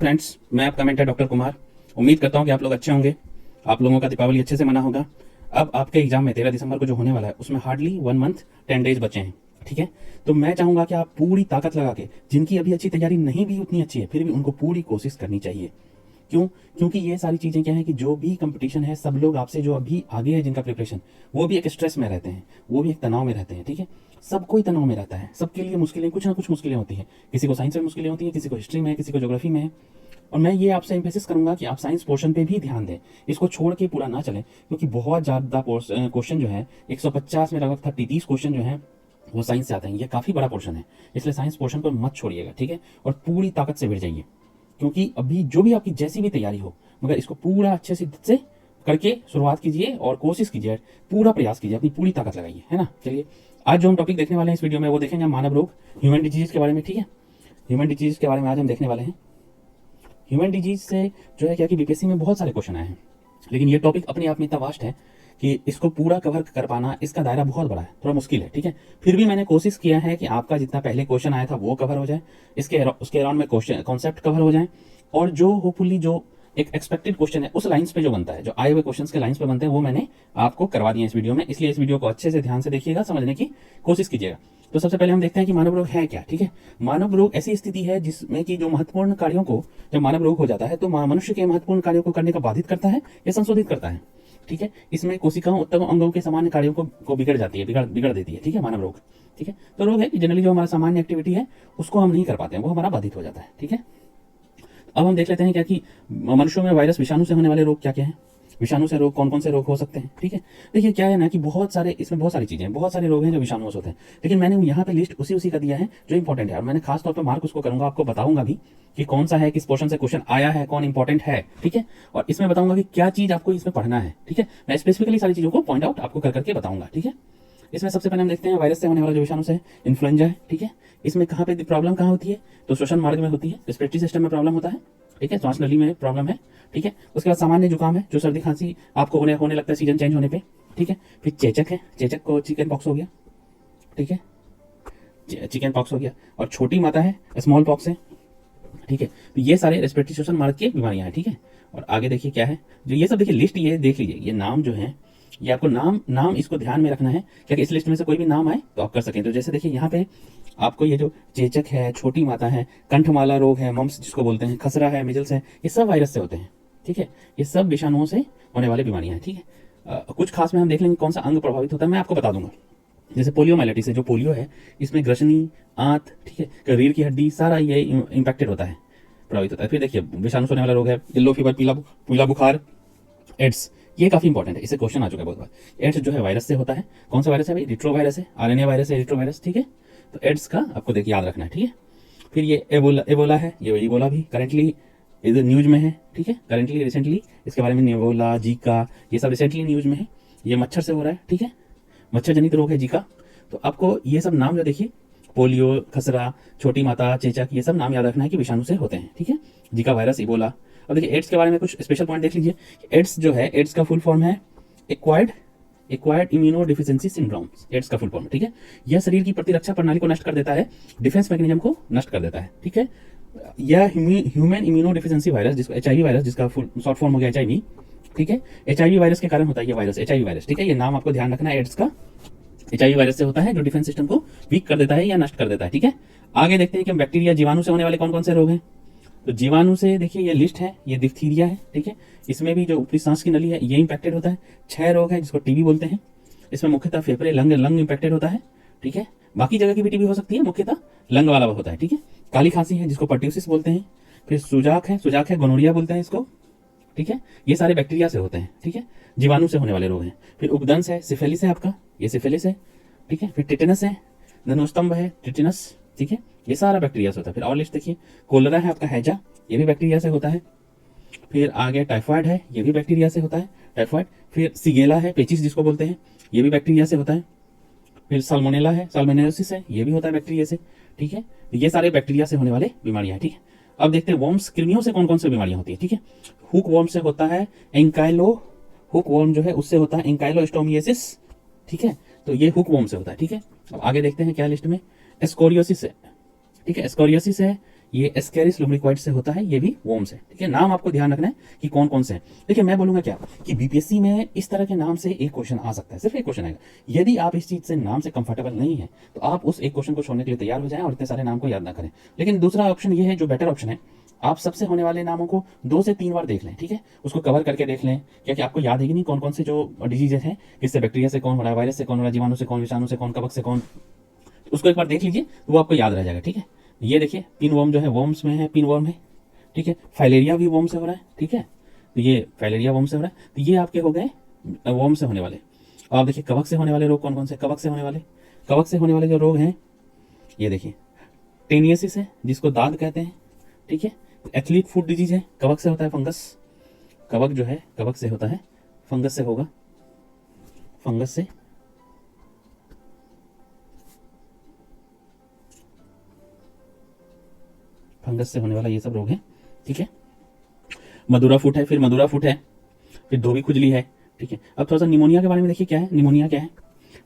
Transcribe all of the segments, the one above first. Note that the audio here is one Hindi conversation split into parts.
फ्रेंड्स, मैं आपका मेंटर डॉक्टर कुमार। उम्मीद करता हूं कि आप लोग अच्छे होंगे। आप लोगों का दीपावली अच्छे से मना होगा। अब आपके एग्जाम में 13 दिसंबर को जो होने वाला है उसमें हार्डली 1 मंथ 10 डेज बचे हैं। ठीक है, तो मैं चाहूंगा कि आप पूरी ताकत लगा के, जिनकी अभी अच्छी तैयारी नहीं भी उतनी अच्छी है फिर भी उनको पूरी कोशिश करनी चाहिए। क्यों? क्योंकि ये सारी चीज़ें क्या है कि जो भी कंपटीशन है, सब लोग आपसे जो अभी आगे है जिनका प्रिपरेशन, वो भी एक स्ट्रेस में रहते हैं, वो भी एक तनाव में रहते हैं। ठीक है, सबको ही तनाव में रहता है, सबके लिए मुश्किलें, कुछ ना कुछ मुश्किलें होती हैं। किसी को साइंस में मुश्किलें होती हैं, किसी को हिस्ट्री में है, किसी को ज्योग्राफी में है। और मैं ये आपसे एम्फेसिस करूंगा कि आप साइंस पोर्शन पे भी ध्यान दें, इसको छोड़ के पूरा ना चलें, क्योंकि बहुत ज़्यादा क्वेश्चन जो है 150 में लगभग 30 क्वेश्चन जो है वो साइंस से आते हैं। ये काफ़ी बड़ा पोर्शन है, इसलिए साइंस पोर्शन पर मत छोड़िएगा। ठीक है, और पूरी ताकत से भिड़ जाइए, क्योंकि अभी जो भी आपकी जैसी भी तैयारी हो, मगर इसको पूरा अच्छे से करके शुरुआत कीजिए और कोशिश कीजिए, पूरा प्रयास कीजिए, अपनी पूरी ताकत लगाइए, है ना। चलिए, आज जो हम टॉपिक देखने वाले हैं इस वीडियो में वो देखेंगे मानव रोग, ह्यूमन डिजीज के बारे में। ठीक है, ह्यूमन डिजीज के बारे में आज हम देखने वाले हैं। ह्यूमन डिजीज से जो है क्या कि बीपीएससी में बहुत सारे क्वेश्चन आए हैं, लेकिन ये टॉपिक अपने आप में इतना वास्ट है कि इसको पूरा कवर कर पाना, इसका दायरा बहुत बड़ा है, थोड़ा मुश्किल है। ठीक है, फिर भी मैंने कोशिश किया है कि आपका जितना पहले क्वेश्चन आया था वो कवर हो जाए, उसके अराउंड में क्वेश्चन कॉन्सेप्ट कवर हो जाए, और जो होपफुली जो एक एक्सपेक्टेड क्वेश्चन है उस लाइंस पे जो बनता है, जो आए हुए क्वेश्चंस के लाइंस पे बनते हैं, वो मैंने आपको करवा दिया इस वीडियो में। इसलिए इस वीडियो को अच्छे से ध्यान से देखिएगा, समझने की कोशिश कीजिएगा। तो सबसे पहले हम देखते हैं कि मानव रोग है क्या। ठीक है, मानव रोग ऐसी स्थिति है जिसमें कि जो महत्वपूर्ण कार्यों को, जब मानव रोग हो जाता है तो मनुष्य के महत्वपूर्ण कार्यों को करने का बाधित करता है या संशोधित करता है। ठीक है, इसमें कोशिकाओं, उत्तम अंगों के सामान्य कार्यों को बिगड़ जाती है, बिगड़ देती है। ठीक है, मानव रोग। ठीक है, तो रोग है कि जनरली जो हमारा सामान्य एक्टिविटी है उसको हम नहीं कर पाते हैं, वो हमारा बाधित हो जाता है। ठीक है, अब हम देख लेते हैं क्या कि मनुष्यों में वायरस, विषाणु से होने वाले रोग क्या क्या हैं, विषाणु से रोग कौन कौन से रोग हो सकते हैं। ठीक है, देखिए क्या है ना कि बहुत सारे, इसमें बहुत सारी चीजें, बहुत सारे रोग हैं जो विषाणु से होते हैं, लेकिन मैंने यहाँ पे लिस्ट उसी का दिया है जो इंपॉर्टेंट है, और मैंने खास तौर पर मार्क उसको करूंगा, आपको बताऊंगा भी कि कौन सा है, किस पोर्शन से क्वेश्चन आया है, कौन इंपॉर्टेंट है। ठीक है, और इसमें बताऊंगा कि क्या चीज आपको इसमें पढ़ना है। ठीक है, मैं स्पेसिफिकली सारी चीजों को पॉइंट आउट आपको कर करके बताऊंगा। ठीक है, इसमें सबसे पहले हम देखते हैं वायरस से होने वाला जो विषाणु से इन्फ्लुएंजा है। ठीक है, इसमें कहाँ पे प्रॉब्लम कहाँ होती है, तो श्वसन मार्ग में होती है, रेस्पिरेटरी सिस्टम में प्रॉब्लम होता है। ठीक है, श्वास नली में प्रॉब्लम है। ठीक है, उसके बाद सामान्य जुकाम है, जो सर्दी खांसी आपको होने लगता है सीजन चेंज होने पे। ठीक है, फिर चेचक है, चेचक को चिकन पॉक्स हो गया। ठीक है, चिकन पॉक्स हो गया, और छोटी माता है, स्मॉल पॉक्स है। ठीक है, तो ये सारे रेस्पिरेटरी श्वसन मार्ग की बीमारियां हैं। ठीक है, और आगे देखिए क्या है, जो ये सब देखिए लिस्ट, ये देख लीजिए, ये नाम जो है, ये आपको नाम इसको ध्यान में रखना है, क्या कि इस लिस्ट में से कोई भी नाम आए तो आप कर सकें। तो जैसे देखिए यहाँ पे आपको ये जो चेचक है, छोटी माता है, कंठमाला रोग है, मम्स जिसको बोलते हैं, खसरा है, मिजल्स है, ये सब वायरस से होते हैं। ठीक है, ये सब विषाणुओं से होने वाली बीमारियां हैं। ठीक है, कुछ खास में हम देख लेंगे कौन सा अंग प्रभावित होता है, मैं आपको बता दूंगा। जैसे पोलियोमाइलिटिस है, जो पोलियो है, इसमें ग्रसनी, आंत, ठीक है, रीढ़ की हड्डी, सारा ये इंपैक्टेड होता है, प्रभावित होता है। फिर देखिए विषाणु से होने वाला रोग है येलो फीवर, पीला बुखार, एड्स, ये काफी इंपॉर्टेंट है, इसे क्वेश्चन आ चुका है बहुत बार। एड्स जो है वायरस से होता है, कौन सा वायरस है भाई, रिट्रो वायरस है, आरएनए वायरस है, रिट्रो वायरस। ठीक है, तो एड्स का आपको देखिए याद रखना है। ठीक है, फिर ये एबोला है, ये एबोला भी करेंटली इधर न्यूज में है। ठीक है, करेंटली रिसेंटली इसके बारे में एबोला, जीका, ये सब रिसेंटली न्यूज में है। ये मच्छर से हो रहा है। ठीक है, मच्छर जनित रोग है जीका। तो आपको ये सब नाम जो देखिए, पोलियो, खसरा, छोटी माता, चेचक, ये सब नाम याद रखना है कि विषाणु से होते हैं। ठीक है, जीका वायरस, इबोला। अब देखिए एड्स के बारे में कुछ स्पेशल पॉइंट देख लीजिए। एड्स जो है, एड्स का फुल फॉर्म है acquired immunodeficiency syndrome, AIDS का फुल फॉर्म। ठीक है, यह शरीर की प्रतिरक्षा प्रणाली को नष्ट कर देता है, डिफेंस मैकेनिज्म को नष्ट कर देता है। ठीक है, यह ह्यूमन इम्यूनो डिफिशिएंसी वायरस, जिसको एचआईवी वायरस, जिसका फुल शॉर्ट फॉर्म हो गया एचआईवी। ठीक है, एचआईवी वायरस के कारण होता है ये वायरस, एचआईवी वायरस। ठीक है, ये नाम आपको ध्यान रखना है, एड्स का एचआईवी वायरस से होता है, जो डिफेंस सिस्टम को वीक कर देता है या नष्ट कर देता है। ठीक है, आगे देखते हैं कि बैक्टीरिया, जीवाणु से होने वाले कौन कौन से रोग हैं। तो जीवाणु से देखिए ये लिस्ट है, ये डिप्थीरिया है। ठीक है, इसमें भी जो ऊपरी सांस की नली है ये इंपैक्टेड होता है। 6 रोग है जिसको टीबी बोलते हैं, इसमें मुख्यतः फेफड़े, लंग इंपैक्टेड होता है। ठीक है, बाकी जगह की भी टीबी हो सकती है, मुख्यतः लंग वाला होता है। ठीक है, काली खांसी है जिसको पर्ट्यूसिस बोलते हैं, फिर सुजाक है, गोनोरिया बोलते हैं इसको। ठीक है, ये सारे बैक्टीरिया से होते हैं। ठीक है, जीवाणु से होने वाले रोग हैं। फिर उपदंश है, सिफिलिस है आपका, ये सिफिलिस है। ठीक है, फिर टिटेनस है, धनुस्तंभ है, टिटेनस। ठीक है, ये सारा बैक्टीरिया से होता है। फिर और लिस्ट देखिए, कोलरा है आपका, हैजा, ये भी बैक्टीरिया से होता है। फिर आगे टाइफाइड है, ये भी बैक्टीरिया से होता है, टाइफाइड। फिर सिगेला है, पेचिस जिसको बोलते हैं, ये भी बैक्टीरिया से होता है। फिर साल्मोनेला है, साल्मोनेलोसिस है, ये भी होता है बैक्टीरिया से। ठीक है, ये सारे बैक्टीरिया से होने वाले बीमारियां हैं। ठीक है, अब देखते हैं वर्म्स, कृमियों से कौन कौन सी बीमारियां होती है। ठीक है, हुक वर्म से होता है हुक वर्म जो है उससे होता है एंकाइलोस्टोमियासिस। ठीक है, तो ये हुक वर्म से होता है। ठीक है, अब आगे देखते हैं क्या लिस्ट में, एस्कोरियोसिस है। ठीक है, एस्कोरियोसिस है, ये एस्केरिस लुम्ब्रिकॉइड से होता है, ये भी वोम से। ठीक है, नाम आपको ध्यान रखना है कि कौन कौन से हैं। देखिए मैं बोलूंगा क्या कि बीपीएससी में इस तरह के नाम से एक क्वेश्चन आ सकता है, सिर्फ एक क्वेश्चन आएगा। यदि आप इस चीज से नाम से कंफर्टेबल नहीं है तो आप उस एक क्वेश्चन को छोड़ने के लिए तैयार हो जाएं और इतने सारे नाम को याद ना करें। लेकिन दूसरा ऑप्शन ये है, जो बेटर ऑप्शन है, आप सबसे होने वाले नामों को 2 से 3 बार देख लें। ठीक है, उसको कवर करके देख लें, क्या आपको याद है कि नहीं कौन कौन से जो डिजीजेस हैं, किससे, बैक्टीरिया से कौन हो रहा है, वायरस से कौन हो रहा है, जीवाणु से कौन, विषाणु से कौन, कवक से कौन, उसको एक बार देख लीजिए तो वो आपको याद रह जाएगा। ठीक है, ये देखिए पिन वर्म जो है वर्म्स में है, पिन वर्म है। ठीक है, फाइलेरिया भी वर्म से हो रहा है। ठीक है, तो ये फाइलेरिया वर्म से हो रहा है, तो ये आपके हो गए वर्म से होने वाले। आप देखिए कवक से होने वाले रोग कौन कौन से, कवक से होने वाले जो रोग हैं, ये देखिए टेनियसिस है जिसको दाद कहते हैं। ठीक है, एथलीट फूड डिजीज है, कवक से होता है, फंगस। कवक जो है कवक से होता है, फंगस से होगा, फंगस से। फंगस से होने वाला ये सब रोग है। ठीक है, मधुरा फुट है, फिर मधुरा फुट है, फिर धोबी खुजली है। ठीक है, अब थोड़ा सा निमोनिया के बारे में देखिए क्या है। निमोनिया क्या है?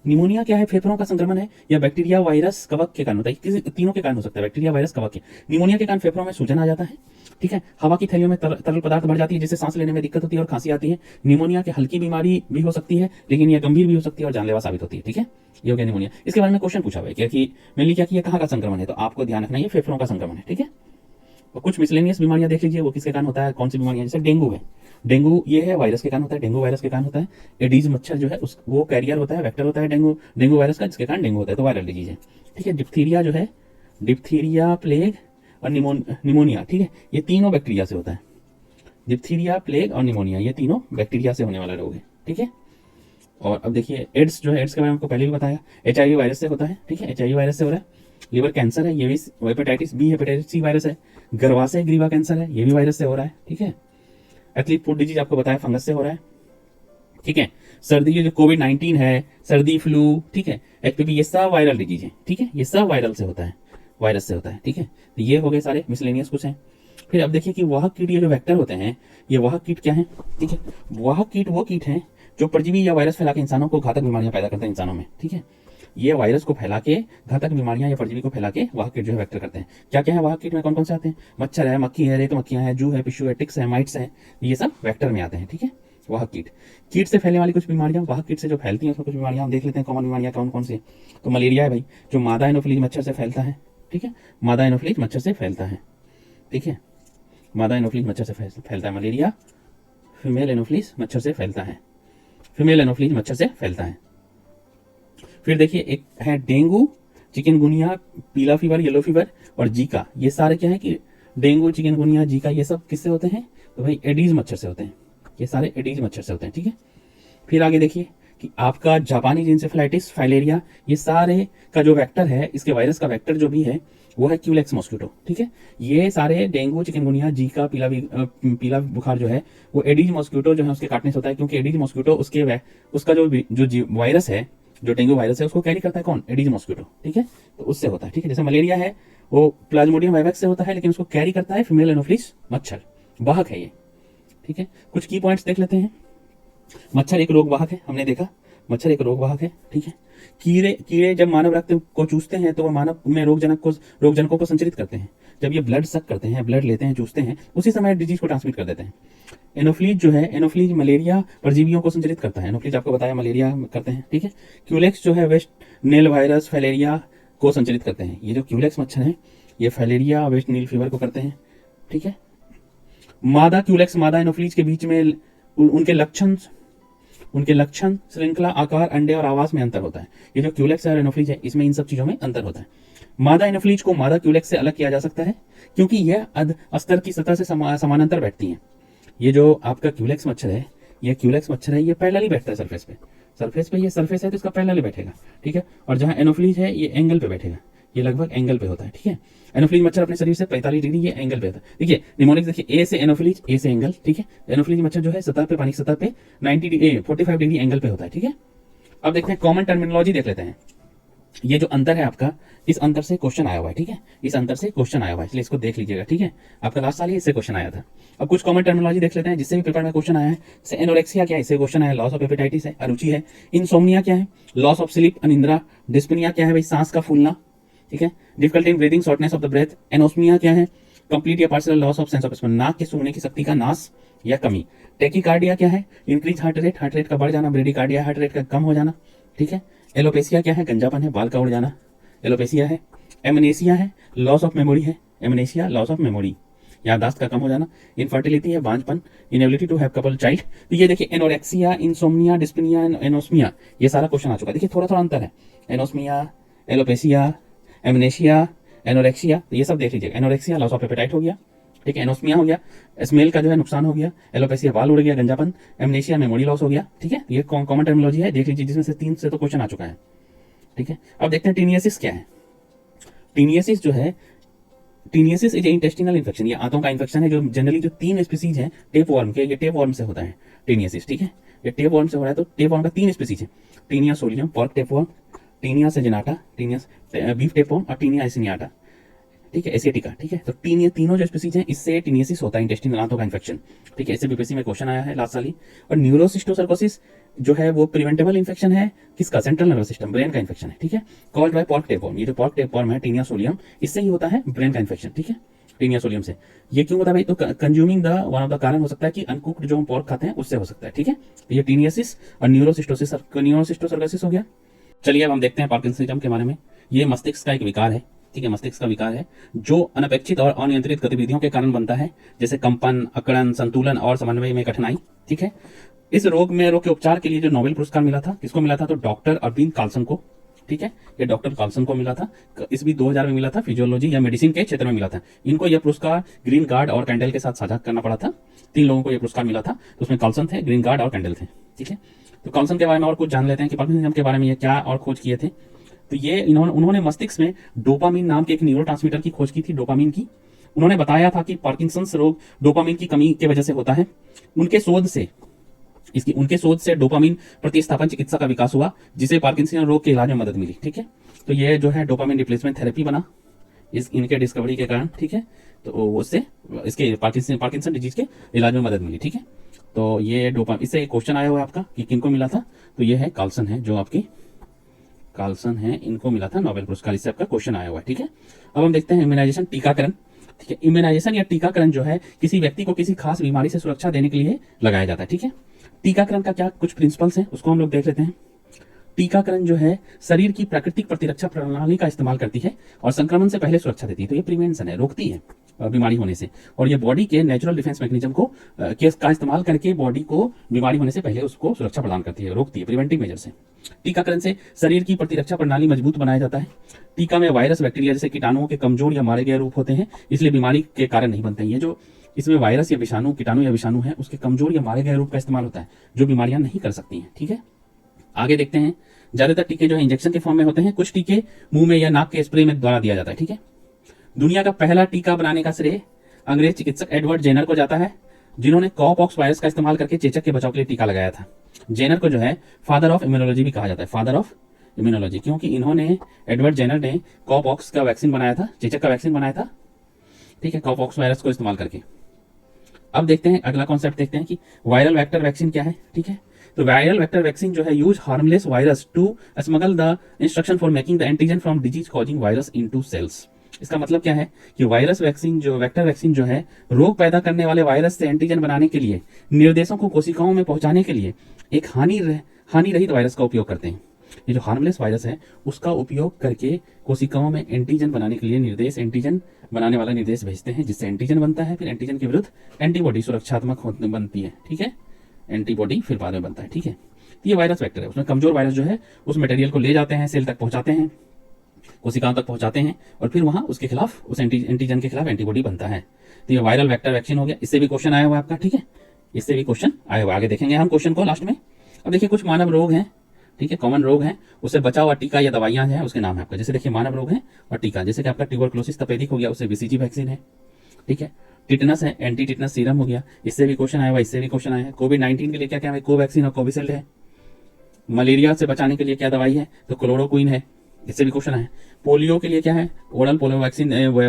निमोनिया क्या है? फेफड़ों का संक्रमण है या बैक्टीरिया, वायरस, कवक के कारण होता है। किसी तीनों के कारण हो सकता है, बैक्टीरिया, वायरस, कवक के। निमोनिया के कारण फेफड़ों में सूजन आ जाता है। ठीक है, हवा की थैलियों में तरल पदार्थ बढ़ जाती है जिससे सांस लेने में दिक्कत होती है और खांसी आती है। निमोनिया की हल्की बीमारी भी हो सकती है लेकिन यह गंभीर भी हो सकती है और जानलेवा साबित होती है। ठीक है, ये हो गया निमोनिया। इसके बारे में क्वेश्चन पूछा हुआ है कि मेनली क्या कि ये कहाँ का संक्रमण है, तो आपको ध्यान रखना है ये फेफड़ों का संक्रमण है। ठीक है, और कुछ मिसलेनियस बीमारियां देख लीजिए, वो किसके कारण होता है, कौन सी बीमारियां, जैसे डेंगू है। डेंगू ये है वायरस के कारण होता है, डेंगू वायरस के कारण होता है। एडीज मच्छर जो है वो कैरियर होता है, वेक्टर होता है डेंगू वायरस का, जिसके कारण डेंगू होता है, तो वायरल डिजीज है। ठीक है, डिप्थीरिया जो है, डिप्थीरिया, प्लेग और निमोनिया। ठीक है, ये तीनों बैक्टीरिया से होता है। डिप्थीरिया, प्लेग और निमोनिया, ये तीनों बैक्टीरिया से होने वाला रोग है। ठीक है, और अब देखिए एड्स जो है, एड्स के बारे में आपको पहले भी बताया, HIV वायरस से होता है। ठीक है, HIV वायरस से हो रहा है। लिवर कैंसर है, ये भी hepatitis B, hepatitis C virus है। गर्भाशय ग्रीवा कैंसर है, ये भी वायरस से हो रहा है। ठीक है, एथलीट फूड डिजीज आपको बताया फंगस से हो रहा है। ठीक है, सर्दी जो कोविड-19 है, सर्दी, फ्लू, ठीक है, HPV, ये सब वायरल डिजीज है। ठीक है, ये सब वायरल से होता है, वायरस से होता है। ठीक है, तो ये हो गए सारे मिसलेनियस कुछ हैं। फिर अब देखिए कि वाहक कीट, ये जो वेक्टर होते हैं, ये वाहक कीट क्या है? ठीक है, वाहक कीट वो कीट हैं जो परजीवी या वायरस फैला के इंसानों को घातक बीमारियां पैदा करते हैं इंसानों में। ठीक है, ये वायरस को फैला के, घातक बीमारियां या परजीवी को फैला के वाहक कीट जो है वेक्टर करते हैं। क्या क्या है वाहक कीट में, कौन कौन से आते हैं? मच्छर है, मक्खी है, रेत मक्खियां है, जू है, पिशू है, टिक्स है, माइट्स है, ये सब वेक्टर में आते हैं। ठीक है, वाहक कीट। कीट से फैलने वाली कुछ बीमारियां, वाहक कीट से जो फैलती हैं उसमें कुछ बीमारियां हम देख लेते हैं। कॉमन बीमारियां कौन कौन सी है? तो मलेरिया है भाई, जो मादा एनोफिलीज मच्छर से फैलता है। ठीक है, मादा एनोफिलीज मच्छर से फैलता है। ठीक है, मादा एनोफिलीज मच्छर से फैलता है मलेरिया। फीमेल एनोफिलीज मच्छर से फैलता है, फीमेल एनोफिलीज मच्छर से फैलता है। फिर देखिए एक है डेंगू, चिकनगुनिया, पीला फीवर, येलो फीवर और जीका। ये सारे क्या है कि डेंगू, चिकनगुनिया, जीका, ये सब किससे होते हैं? तो भाई एडीज मच्छर से होते हैं। ये सारे एडीज मच्छर से होते हैं। ठीक है, फिर आगे देखिए कि आपका जापानी इंसेफेलाइटिस, फाइलेरिया, ये सारे का जो वेक्टर है, इसके वायरस का वेक्टर जो भी है वो है क्यूलेक्स मॉस्किटो। ठीक है, ये सारे डेंगू, चिकनगुनिया, जीका, पीला बुखार जो है वो एडीज मॉस्किटो जो है उसके काटने से होता है, क्योंकि एडीज मॉस्किटो उसका जो वायरस है, जो डेंगू वायरस है, उसको कैरी करता है कौन? Aedes mosquito. ठीक है, तो उससे होता है। ठीक है, जैसे मलेरिया है वो प्लाज्मोडियम वाइवेक्स से होता है, लेकिन उसको कैरी करता है फीमेल एनोफिलीज मच्छर, वाहक है ये। ठीक है, कुछ की पॉइंट्स देख लेते हैं। मच्छर एक रोग वाहक है, हमने देखा मच्छर एक रोग वाहक है। ठीक है, कीड़े जब मानव रक्त को चूसते हैं तो वह मानव में रोगजनकों को संचरित करते हैं। जब ये ब्लड सक करते हैं, ब्लड लेते हैं, चूसते हैं, उसी समय डिजीज को ट्रांसमिट कर देते हैं। एनोफ्लीज जो है, एनोफ्लीज मलेरिया परजीवियों को संचरित करता है। एनोफ्लीज आपको बताया मलेरिया करते हैं। ठीक है, क्यूलेक्स जो है वेस्ट नील वायरस, फाइलेरिया को संचरित करते हैं। ये जो क्यूलेक्स मच्छर है ये फाइलेरिया, वेस्ट नील फीवर को करते हैं। ठीक है, मादा क्यूलेक्स, मादा एनोफ्लीज के बीच में उनके लक्षण, श्रृंखला, आकार, अंडे और आवास में अंतर होता है। ये जो क्यूलेक्स और एनोफ्लीज है इसमें इन सब चीजों में अंतर होता है। मादा एनोफ्लीज को मादा क्यूलेक्स से अलग किया जा सकता है क्योंकि यह अस्तर की सतह से समानांतर बैठती हैं। ये जो आपका क्यूलेक्स मच्छर है, ये पैरेलली बैठता है सरफेस पे। ये सरफेस है तो इसका पैरेलली बैठेगा। ठीक है, और जहां एनोफ्लीज है ये एंगल पे बैठेगा, ये लगभग एंगल पे होता है। ठीक है, एनोफ्लीज मच्छर अपने शरीर से 45 डिग्री ये एंगल पे होता है। देखिए निमोनिक्स, देखिए ए से एनोफ्लीज, ए से एंगल। ठीक है, एनोफ्लीज मच्छर जो है सतह पे, पानी की सतह पे 45 डिग्री एंगल पे होता है। ठीक है, अब देखते हैं कॉमन टर्मिनोलॉजी देख लेते हैं। ये जो अंतर है आपका, इस अंतर से क्वेश्चन आया हुआ है। ठीक है, इस अंतर से क्वेश्चन आया हुआ है, इसलिए इसको देख लीजिएगा। ठीक है, आपका लास्ट साल ही इससे क्वेश्चन आया था। अब कुछ कॉमन टर्मिनोलॉजी देख लेते हैं जिससे भी पेपर में क्वेश्चन आया है। जैसे एनोरेक्सिया क्या है, इससे क्वेश्चन आया। लॉस ऑफ हेपेटाइटिस है, अरुचि है। इंसोम्निया क्या है, लॉस ऑफ स्लीप, अनिंद्रा। डिस्पनिया क्या है भाई, सांस का फूलना। ठीक है। Difficulty in breathing, shortness of the breath. Anosmia क्या है? कंप्लीट या partial loss of sense of smell, नाक के सूंघने की शक्ति का नाश या कमी। टेकिकार्डिया क्या है? इंक्रीज हार्ट रेट का बढ़ जाना। ब्रेडिकार्डिया हार्ट रेट का कम हो जाना, ठीक है। एलोपेसिया क्या है? गंजापन है, बाल का उड़ जाना, एलोपेसिया है। एमनेसिया है, लॉस ऑफ मेमोरी है, एमनेसिया लॉस ऑफ मेमोरी, याददाश्त का कम हो जाना। इनफर्टिलिटी है, बांझपन, inability to have couple child. तो ये देखिए एनोरेक्सिया, इंसोम्निया, डिस्पनिया, एनोस्मिया, ये सारा क्वेश्चन आ चुका है। देखिए थोड़ा थोड़ा अंतर है, एनोस्मिया, एलोपेसिया, एमनेशिया, एनोरेक्सिया, तो ये सब देख लीजिएगा। एनोरेक्सिया लॉस ऑफ एपेटाइट हो गया, ठीक है। एनोस्मिया हो गया, स्मेल का जो है नुकसान हो गया। एलोपेसिया बाल उड़ गया, गंजापन। एमनेशिया मेमोरी लॉस हो गया, ठीक है। ये कॉमन टर्मिनोलॉजी है, देख लीजिए, जिसमें से 3 से तो क्वेश्चन आ चुका है, ठीक है। अब देखते हैं टीनियसिस क्या है। टीनियसिस जो है, टीनियसिस इज इंटेस्टिनल इन्फेक्शन, ये आंतों का इन्फेक्शन है जो जनरली जो 3 स्पीसीज हैं टेप वर्म के, ये टेप वर्म से होता है टीनियसिस, ठीक है। ये टेप वर्म से हो रहा है, तो टेप वर्म का 3 स्पीसीज है, taenia solium, pork tape worm, taenia saginata, taenia beef tape worm और टीनिया एसिनियाटा, ठीक है, एसियाटिका, ठीक है। तो ये तीनों जो स्पीसीज हैं, इससे टीनियसिस होता है, इंटेस्टिनल आंतों का इन्फेक्शन, ठीक है। इससे बीपीएससी में क्वेश्चन आया है लास्ट साल ही। और न्यूरोसिस्टोसर्कोसिस जो है वो प्रिवेंटेबल इन्फेक्शन है, किसका? सेंट्रल नर्वस सिस्टम, ब्रेन का इन्फेक्शन है, ठीक है। कॉल्ड बाय पॉर्क टेपवर्म, ये जो पॉर्क टेपवर्म है टीनिया सोलियम, इससे ही होता है ब्रेन का इन्फेक्शन, ठीक है, टीनिया सोलियम से। ये क्यों होता है भाई? तो consuming the one of the कारण हो सकता है कि अनकुक्ड जो हम पॉर्क खाते हैं उससे हो सकता है, ठीक है। तो ये टीनियसिस और न्यूरोसिस्टोसर्कोसिस हो गया। चलिए अब हम देखते हैं पार्किंसनिज्म के बारे में। ये मस्तिष्क का एक विकार है, ठीक है, मस्तिष्क का विकार है जो अनपेक्षित और अनियंत्रित गतिविधियों के कारण बनता है, जैसे कंपन, अकड़न, संतुलन और समन्वय में कठिनाई, ठीक है। इस रोग के उपचार के लिए जो नोबेल पुरस्कार मिला था, किसको मिला था? तो डॉक्टर अरविंद कार्लसन को, ठीक है, ये डॉक्टर कार्लसन को मिला था। इस भी 2000 में मिला था, फिजियोलॉजी या मेडिसिन के क्षेत्र में मिला था। इनको यह पुरस्कार ग्रीन गार्ड और कैंडल के साथ साझा करना पड़ा था। 3 लोगों को यह पुरस्कार मिला था, तो उसमें कार्लसन थे, ग्रीन गार्ड और कैंडल थे, ठीक है। तो कार्लसन के बारे में और कुछ जान लेते हैं कि पार्किंसनिज्म के बारे में ये क्या और खोज किए थे। तो ये उन्होंने मस्तिष्क में डोपामीन नाम के एक न्यूरोट्रांसमीटर की खोज की थी, डोपामीन की। उन्होंने बताया था कि पार्किंसंस रोग डोपामीन की कमी की वजह से होता है। उनके शोध से डोपामीन प्रतिस्थापन चिकित्सा का विकास हुआ, जिसे पार्किंसन रोग के इलाज में मदद मिली, ठीक है। तो ये जो है डोपामीन रिप्लेसमेंट थेरेपी बना इनके डिस्कवरी के कारण, ठीक है। तो उससे इसके पार्किंसन डिजीज के इलाज में मदद मिली, ठीक है। तो ये इससे एक क्वेश्चन आया हुआ है आपका कि किनको मिला था, तो ये है कार्लसन है, जो आपकी कार्लसन है, इनको मिला था नोबेल पुरस्कार, इससे आपका क्वेश्चन आया हुआ है, ठीक है। अब हम देखते हैं इम्यूनाइजेशन, टीकाकरण, ठीक है। इम्यूनाइजेशन या टीकाकरण जो है किसी व्यक्ति को किसी खास बीमारी से सुरक्षा देने के लिए लगाया जाता है, ठीक है। टीकाकरण का क्या कुछ प्रिंसिपल्स हैं, उसको हम लोग देख लेते हैं। टीकाकरण जो है शरीर की प्राकृतिक प्रतिरक्षा प्रणाली का इस्तेमाल करती है और संक्रमण से पहले सुरक्षा देती है। तो ये प्रिवेंशन है, रोकती है बीमारी होने से, और ये बॉडी के नेचुरल डिफेंस मैकेनिज्म को का इस्तेमाल करके बॉडी को बीमारी होने से पहले उसको सुरक्षा प्रदान करती है, रोकती है, प्रिवेंटिव मेजर से। टीकाकरण से शरीर की प्रतिरक्षा प्रणाली मजबूत बनाया जाता है। टीका में वायरस, बैक्टीरिया जैसे कीटाणुओं के कमजोर या मारे गए रूप होते हैं, इसलिए बीमारी के कारण नहीं बनते हैं। ये जो इसमें वायरस या विषाणु, कीटाणु या विषाणु है, उसके कमजोर या मारे गए रूप का इस्तेमाल होता है, जो बीमारियां नहीं कर सकती हैं, ठीक है। आगे देखते हैं, ज्यादातर टीके जो है इंजेक्शन के फॉर्म में होते हैं, कुछ टीके मुंह में या नाक के स्प्रे में द्वारा दिया जाता है, ठीक है। दुनिया का पहला टीका बनाने का श्रेय अंग्रेज चिकित्सक एडवर्ड जेनर को जाता है, जिन्होंने कॉपॉक्स वायरस का इस्तेमाल करके चेचक के बचाव के लिए टीका लगाया था। जेनर को जो है फादर ऑफ इम्यूनोलॉजी भी कहा जाता है, फादर ऑफ इम्यूनोलॉजी, क्योंकि इन्होंने, एडवर्ड जेनर ने कॉपॉक्स का वैक्सीन बनाया था, चेचक का वैक्सीन बनाया था, ठीक है, कॉपॉक्स वायरस को इस्तेमाल करके। अब देखते हैं अगला कॉन्सेप्ट, देखते हैं कि वायरल वेक्टर वैक्सीन क्या है, ठीक है। तो वायरल वेक्टर वैक्सीन जो है use harmless virus to smuggle the instruction for making the antigen from disease causing virus into cells. इसका मतलब क्या है कि वायरस वैक्सीन जो वेक्टर वैक्सीन जो है रोग पैदा करने वाले वायरस से एंटीजन बनाने के लिए निर्देशों को कोशिकाओं में पहुंचाने के लिए एक हानि रहित वायरस का उपयोग करते हैं। ये जो हार्मलेस वायरस है उसका उपयोग करके कोशिकाओं में एंटीजन बनाने के लिए एंटीजन बनाने वाला निर्देश भेजते हैं, जिससे एंटीजन बनता है, फिर एंटीजन के विरुद्ध एंटीबॉडी सुरक्षात्मक बनती है, ठीक है, एंटीबॉडी फिर बाद में बनता है, ठीक है। ये वायरस वेक्टर है, उसमें कमजोर वायरस जो है उस मटेरियल को ले जाते हैं, सेल तक पहुंचाते हैं, कोशिकाओं तक पहुंचाते हैं, और फिर वहां उसके खिलाफ, उस एंटीजन के खिलाफ एंटीबॉडी बनता है। तो ये वायरल वेक्टर वैक्सीन हो गया। इससे भी क्वेश्चन आया हुआ है आपका, ठीक है, इससे भी क्वेश्चन आया हुआ, आगे देखेंगे हम क्वेश्चन को लास्ट में। अब देखिए कुछ मानव रोग हैं, ठीक है, कॉमन रोग हैं, उससे बचा हुआ टीका या दवाइयां हैं, उसके नाम है आपका, जैसे देखिए मानव रोग है और टीका, जैसे कि आपका ट्यूबरकुलोसिस तपेदिक हो गया, उससे बीसीजी वैक्सीन है, ठीक है। टिटनस है, एंटी टिटनस सीरम हो गया, इससे भी क्वेश्चन आया हुआ, इससे भी क्वेश्चन आया है। कोविड-19 के लिए क्या क्या है, कोवैक्सीन और कोविशील्ड है। मलेरिया से बचाने के लिए क्या दवाई है, तो क्लोरोक्विन है, इससे भी क्वेश्चन है। पोलियो के लिए क्या है, ओरल पोलियो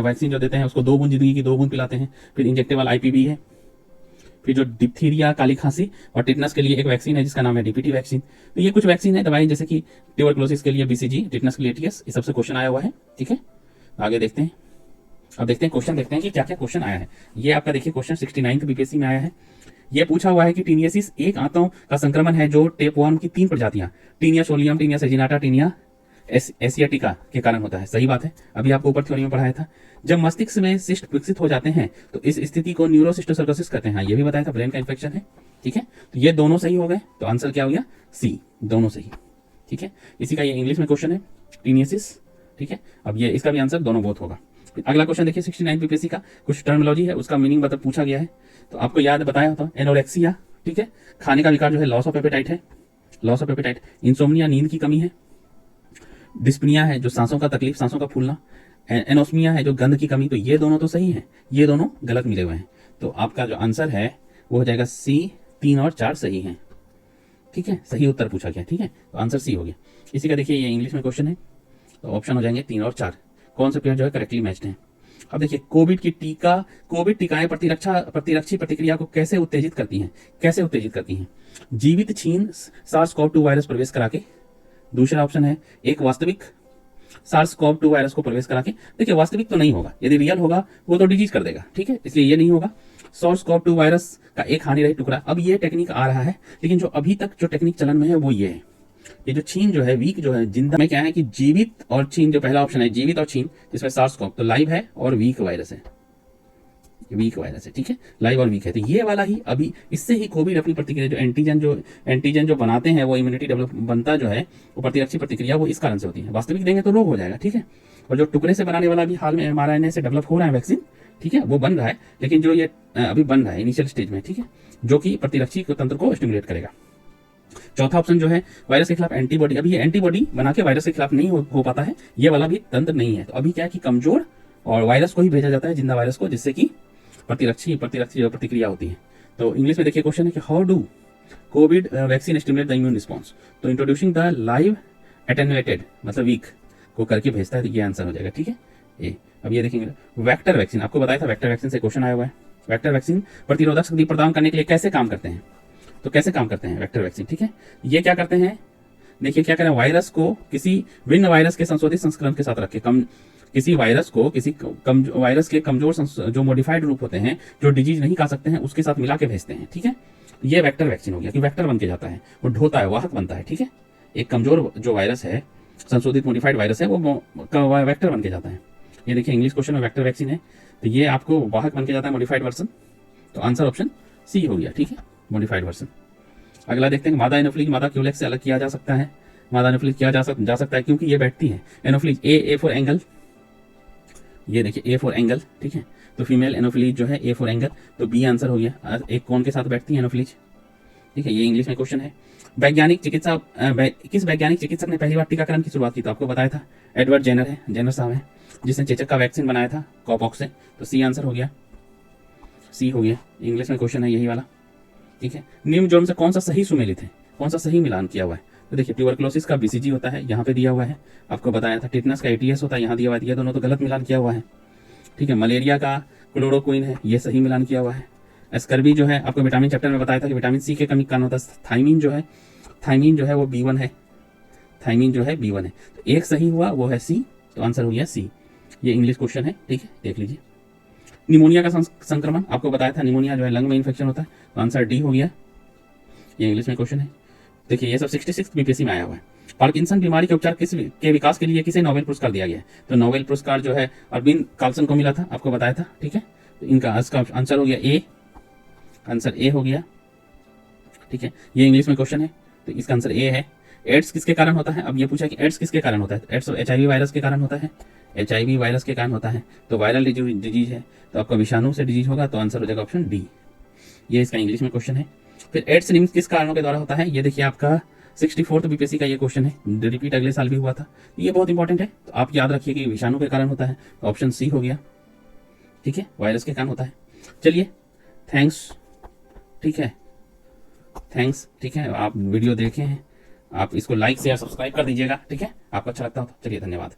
वैक्सीन जो देते हैं उसको 2 बूंद जिंदगी की 2 बूंद पिलाते हैं। फिर इंजेक्टेबल आईपीवी है। फिर जो डिप्थीरिया, काली खांसी और टिटनस के लिए एक वैक्सीन है जिसका नाम है डीपीटी वैक्सीन। तो ये कुछ वैक्सीन है, दवाई, जैसे कि ट्यूबरकुलोसिस के लिए बीसीजी, टिटनस के लिए टीएस, इस सबसे क्वेश्चन आया हुआ है, ठीक है। आगे देखते हैं। अब देखते हैं क्वेश्चन, देखते हैं कि क्या क्या क्वेश्चन आया है। ये आपका देखिए क्वेश्चन 69 बीपीएससी में आया है। ये पूछा हुआ है कि टीनियसिस एक आंतों का संक्रमण है जो टेपवर्म की 3 प्रजातियां taenia solium, taenia सेजिनाटा, taenia asiatica के कारण होता है। सही बात है, अभी आपको ऊपर थ्योरी में पढ़ाया था। जब मस्तिष्क में सिस्ट विकसित हो जाते हैं तो इस स्थिति को न्यूरोसिस्टोसर्कोसिस कहते हैं। हाँ, ये भी बताया था, ब्रेन का इन्फेक्शन है। ठीक है, तो ये दोनों सही हो गए, तो आंसर क्या हो गया? सी, दोनों सही। ठीक है, इसी का ये इंग्लिश में क्वेश्चन है, टीनियसिस। ठीक है, अब ये इसका भी आंसर दोनों बोथ होगा। अगला क्वेश्चन देखिए 69 बीपीएससी का, कुछ टर्मिनोलॉजी है, उसका मीनिंग बता पूछा गया है। तो आपको याद बताया होता, एनोरेक्सिया, ठीक है, खाने का विकार जो है लॉस ऑफ एपेटाइट है, लॉस ऑफ एपेटाइट। इंसोम्निया, नींद की कमी है। डिस्पनिया है जो सांसों का तकलीफ, सांसों का फूलना। एनोस्मिया है जो गंध की कमी। तो ये दोनों तो सही है, ये दोनों गलत मिले हुए हैं। तो आपका जो आंसर है वो हो जाएगा सी, 3 और 4 सही हैं। ठीक है, सही उत्तर पूछा गया। ठीक है, तो आंसर सी हो गया। इसी का देखिए ये इंग्लिश में क्वेश्चन है, तो ऑप्शन हो जाएंगे 3 और 4। कौन से पेयर जो है करेक्टली मैच्ड हैं। अब देखिए कोविड टीकाएं प्रतिरक्षी प्रतिक्रिया को कैसे उत्तेजित करती हैं? कैसे उत्तेजित करती हैं? जीवित छीन SARS-CoV-2 वायरस प्रवेश करा के। दूसरा ऑप्शन है एक वास्तविक SARS-CoV-2 वायरस को प्रवेश करा के। देखिए वास्तविक तो नहीं होगा, यदि रियल होगा वो तो डिजीज कर देगा। ठीक है, इसलिए ये नहीं होगा। SARS-CoV-2 वायरस का एक हानिरहित टुकड़ा। अब ये टेक्निक आ रहा है, लेकिन जो अभी तक जो टेक्निक चलन में है वो ये है, ये जो छीन जो है वीक जो है जिंदा में क्या है कि जीवित और छीन, जो पहला ऑप्शन है जीवित और छीन, जिसमें SARS-CoV तो लाइव है और वीक वायरस है, वीक वायरस है। ठीक है, लाइव और वीक है। तो ये वाला ही अभी इससे ही कोविड अपनी प्रतिक्रिया जो एंटीजन जो बनाते हैं वो इम्यूनिटी डेवलप बनता जो है वो प्रतिरक्षी प्रतिक्रिया वो इस कारण से होती है। वास्तविक देंगे तो रोग हो जाएगा। ठीक है, और जो टुकड़े से बनाने वाला भी हाल में mRNA से डेवलप हो रहा है वैक्सीन, ठीक है, वो बन रहा है, लेकिन जो ये अभी बन रहा है इनिशियल स्टेज में, ठीक है, जो कि प्रतिरक्षी तंत्र को स्टिमुलेट करेगा। चौथा ऑप्शन जो है वायरस के खिलाफ एंटीबॉडी। अभी ये एंटीबॉडी बना के वायरस के खिलाफ नहीं हो पाता है, ये वाला भी तंत्र नहीं है। तो अभी क्या है कि कमजोर और वायरस को ही भेजा जाता है, जिंदा वायरस को, जिससे कि प्रतिरक्षी प्रतिक्रिया होती है। तो इंग्लिश में देखिए क्वेश्चन है कि how do Covid vaccine stimulate the immune response. तो इंट्रोड्यूसिंग द लाइव एटेन्युएटेड मतलब वीक को करके भेजता है, तो ये आंसर हो जाएगा। ठीक है, ए अब ये देखेंगे वेक्टर वैक्सीन, आपको बताया था वेक्टर वैक्सीन से क्वेश्चन आया हुआ है। वेक्टर वैक्सीन प्रतिरोधक शक्ति प्रदान करने के लिए कैसे काम करते हैं? तो कैसे काम करते हैं वेक्टर वैक्सीन? ठीक है, ये क्या करते हैं, देखिए क्या करें, वायरस को किसी भिन्न वायरस के संशोधित संस्करण के साथ रखे, किसी वायरस को वायरस के कमजोर जो मॉडिफाइड रूप होते हैं, जो डिजीज नहीं खा सकते हैं, उसके साथ मिला के भेजते हैं। ठीक है, ये वेक्टर वैक्सीन हो गया कि वेक्टर बन के जाता है, वो ढोता है, वाहक बनता है। ठीक है, एक कमजोर जो वायरस है, संशोधित मॉडिफाइड वायरस है, वो वेक्टर बन के जाता है। ये देखिए इंग्लिश क्वेश्चन में वेक्टर वैक्सीन है, तो ये आपको वाहक बन के जाता है, मॉडिफाइड वर्सन। तो आंसर ऑप्शन सी हो गया। ठीक है, मॉडिफाइड वर्सन। अगला देखते हैं मादा एनोफिलीज मादा क्यूलेक्स से अलग किया जा सकता है। मादा एनोफिलीज किया जा सकता है क्योंकि ये बैठती है। एनोफिलीज ए फॉर एंगल, ये देखिए ए फॉर एंगल। ठीक है, तो फीमेल एनोफिलीज जो है ए फॉर एंगल, तो बी आंसर हो गया। एक कौन के साथ बैठती है एनोफिलीज? ठीक है, ये इंग्लिश में क्वेश्चन है। किस वैज्ञानिक चिकित्सक ने पहली बार टीकाकरण की शुरुआत की? तो आपको बताया था एडवर्ड जेनर है, जेनर साहब है, जिसने चेचक का वैक्सीन बनाया था कॉपॉक्स से। तो सी आंसर हो गया, सी हो गया। इंग्लिश में क्वेश्चन है यही वाला। ठीक है, निम्न जोन से कौन सा सही सुमेलित है, कौन सा सही मिलान किया हुआ है? तो देखिए ट्यूबरकुलोसिस का BCG होता है, यहाँ पे दिया हुआ है, आपको बताया था। टिटनस का ATS होता है, यहाँ दिया हुआ है। ये दोनों तो गलत मिलान किया हुआ है। ठीक है, मलेरिया का क्लोरोक्विन है, ये सही मिलान किया हुआ है। स्कर्वी जो है आपको विटामिन चैप्टर में बताया था कि विटामिन C के कमी कारण होता है। थाइमीन जो है वो B1 है, थाइमीन जो है B1 है। तो एक सही हुआ वो है C, तो आंसर हो गया C। ये इंग्लिश क्वेश्चन है। ठीक है, देख लीजिए। निमोनिया का संक्रमण आपको बताया था, निमोनिया जो है लंग में इन्फेक्शन होता है, तो आंसर D हो गया। ये इंग्लिश में क्वेश्चन है। देखिए ये सब 66 बीपीएससी में आया हुआ है। पार्किंसन बीमारी के उपचार के विकास के लिए किसे नोबेल पुरस्कार दिया गया है? तो नोबेल पुरस्कार जो है अरविंद कार्लसन को मिला था, आपको बताया था। ठीक है, तो इनका आंसर हो गया ए, आंसर ए हो गया। ठीक है, ये इंग्लिश में क्वेश्चन है, तो इसका आंसर ए है। एड्स किसके कारण होता है? अब ये पूछा कि एड्स किसके कारण होता है? एड्स HIV वायरस के कारण होता है, HIV वायरस के कारण होता है। तो वायरल डिजीज है, तो आपका विषाणु से डिजीज होगा, तो आंसर हो जाएगा ऑप्शन डी। ये इसका इंग्लिश में क्वेश्चन है। फिर एड्स निम्न किस कारणों के द्वारा होता है? ये देखिए आपका 64th बीपीएससी का ये क्वेश्चन है, रिपीट अगले साल भी हुआ था। ये बहुत इंपॉर्टेंट है, तो आप याद रखिए कि विषाणु के कारण होता है, तो ऑप्शन सी हो गया। ठीक है, वायरस के कारण होता है। चलिए, थैंक्स। ठीक है, थैंक्स। ठीक है, आप वीडियो देखे हैं, आप इसको लाइक शेयर सब्सक्राइब कर दीजिएगा। ठीक है, आपको अच्छा लगता हो तो चलिए, धन्यवाद।